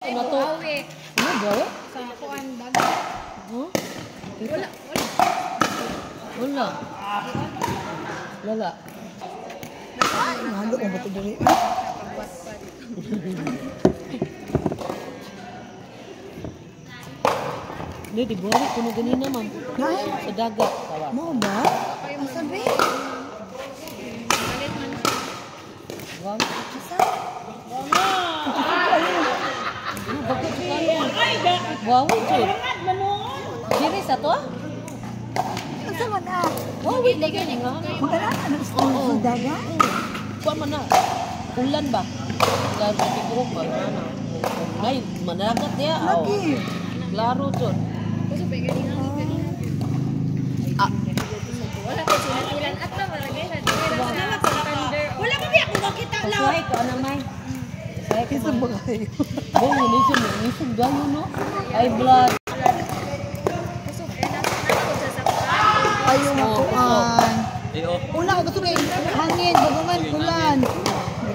Ano to? Ano ba? Sa kuan dagat. Huh? Wala. Wala. Lala. Ay, mahalo ko ba ito dali? Hindi, di buhay. Kuno ganina, ma'am. Ay, Sa dagat. Tawa. mo ba? Masabi. Wow. Wow, Jud. Diri sa to? Ang sama na. Wow, wait lagi nga. Magkala ka ng sa dagat? Kuha man na. Ulan ba? Dahil sa tigurog ba? Ay, managat niya. Lagi. Klaro, Jud. Gusto pa ganina. Wala ko sinatilan at na malagay na. Wala pa biya kung makita lang. Kasuhay ko, ano may? Kasuhay ko, Kisang ma'am. ba kayo? Bong, nisog gano'n, no? Ay, blood. Gusto kaya nakakot sa saktan. Ayaw makuan. Ayo. Una ko gusto kay hangin, bagungan, ulan.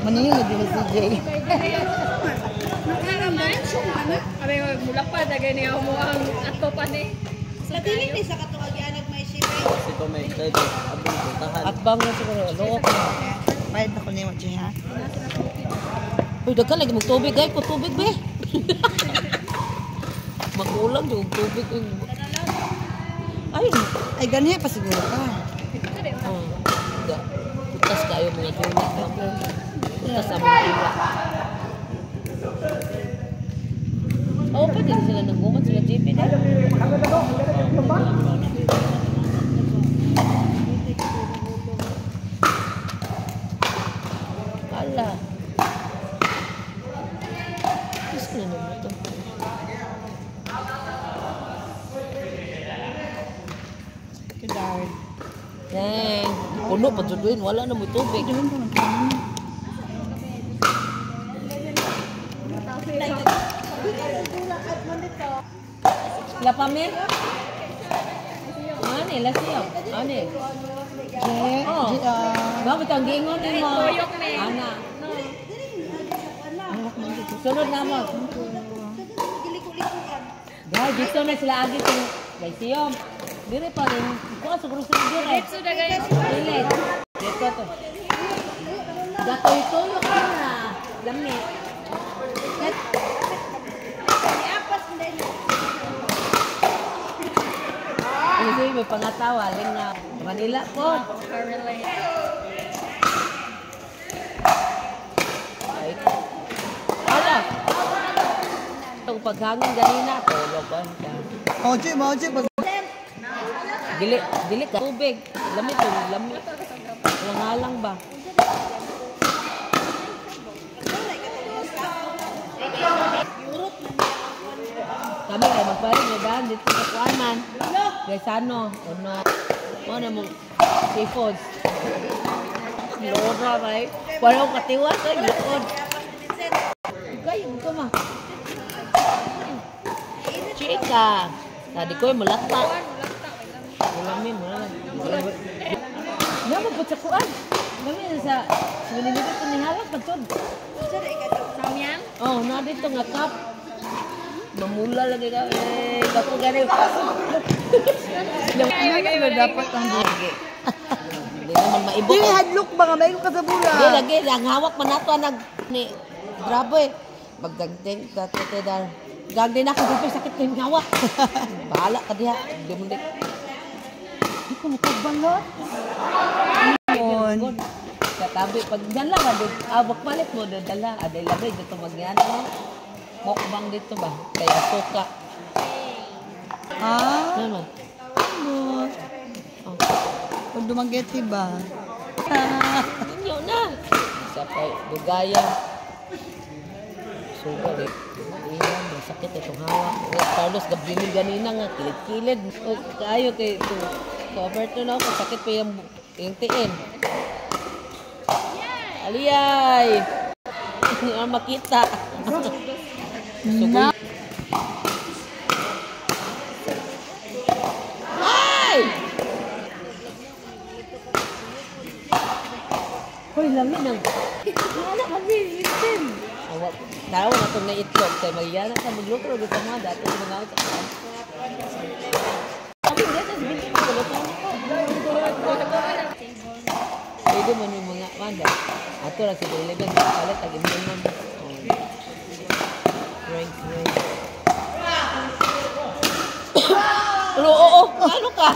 Maningin lagi na si Jay. Abi mula pa dagay niya mo ang ato pa ni. Natiling ni sa katuagianag may sipay. Si Tomay, tayo ito. Abang puntahan. At bang na siguro, look. Bayad ako niya mo, Jay, ha? Uy, dagkan lagi magtubig, guys. Kung tubig, be. Magulang yung tubig. Ay, Ay, ganyan pa siguro ka. putas kayo mga tubig. Putas sa mga tubig. Oo, pa din sila nagbumat sila JP na. Ala. Gusto na naman ito. Kedar. Dang. Puno pa dyan. Wala na mo tubig. La pamir? Ano eh, lasiyaw. Ano eh? Jay, Oh. Bakit ang gingon din mo? Tuyok me. Ana. Sunod na mo. Dahil dito na sila agi sa Laisiyom. Dire pa rin. Kuha sa grupo ng dire. Dito dagay. Pilit. Dito to. Dato ito yung na. Lamit. Kasi may pangatawa. Ling na Manila po. Ay. Ala. Itong paghangin ganina. Tulogan ka. Oh, Jay, mo, Jay, pag... Dili ka tubig. Lamit to, lamit. Langalang ba? Kami kay magpalit na daan dito sa Kuanan. Kaya sano, ano, ano mo, seafoods. Lora, right? Wala ko katiwa ka, yun. Kayo, ito ma. Chika. Tadi ko yung malata. Malamin, malamin. Yan, magput sa kuan. Kami sa sinilibit ko ni Halak, pagtod. Samyang? Oh, na dito nga cup. Mamula lagi ka. Eh, bako gani. Yung Ano ba dapat ang bugi? hindi naman maibok. Dili, hadlok ba nga? May ka sa bula. Hindi lagi. Ang hawak man nato nag... Ni, grabe. Magdagding. Dati dar. Gagding ako. Grabe sakit ko yung hawak. Bahala ka diha. Hindi mo din. Hindi ko nakagbalot. Yun. Sa tabi. Pag dyan lang. Abak palit mo. Dala. Aday labay. Dito magyana mo. Mukbang dito ba? Kaya suka. Ah, Ano naman? ano? Oh. Kung dumageti ba? Inyo na. Isa pa, dugaya. Sugar eh. Iyan, masakit itong hawak. Carlos, gabinin ganina nga, kilid-kilid. O, kayo kay ito. Cover to na ako, sakit pa yung tiin. Aliyay! Hindi naman makita. Na. Ay! Hoy, lamig ng... Wala kami, victim. Awak. Dalawa na itong naitlog. Kaya magigana sa magluto. Gusto mga dati. Mga out. Sabi nga, tas binti ko. Pwede mo yung mga manda. Ato lang si Diligan. Palit, tag-ibig mo. Rank. Pero oo, ano ka?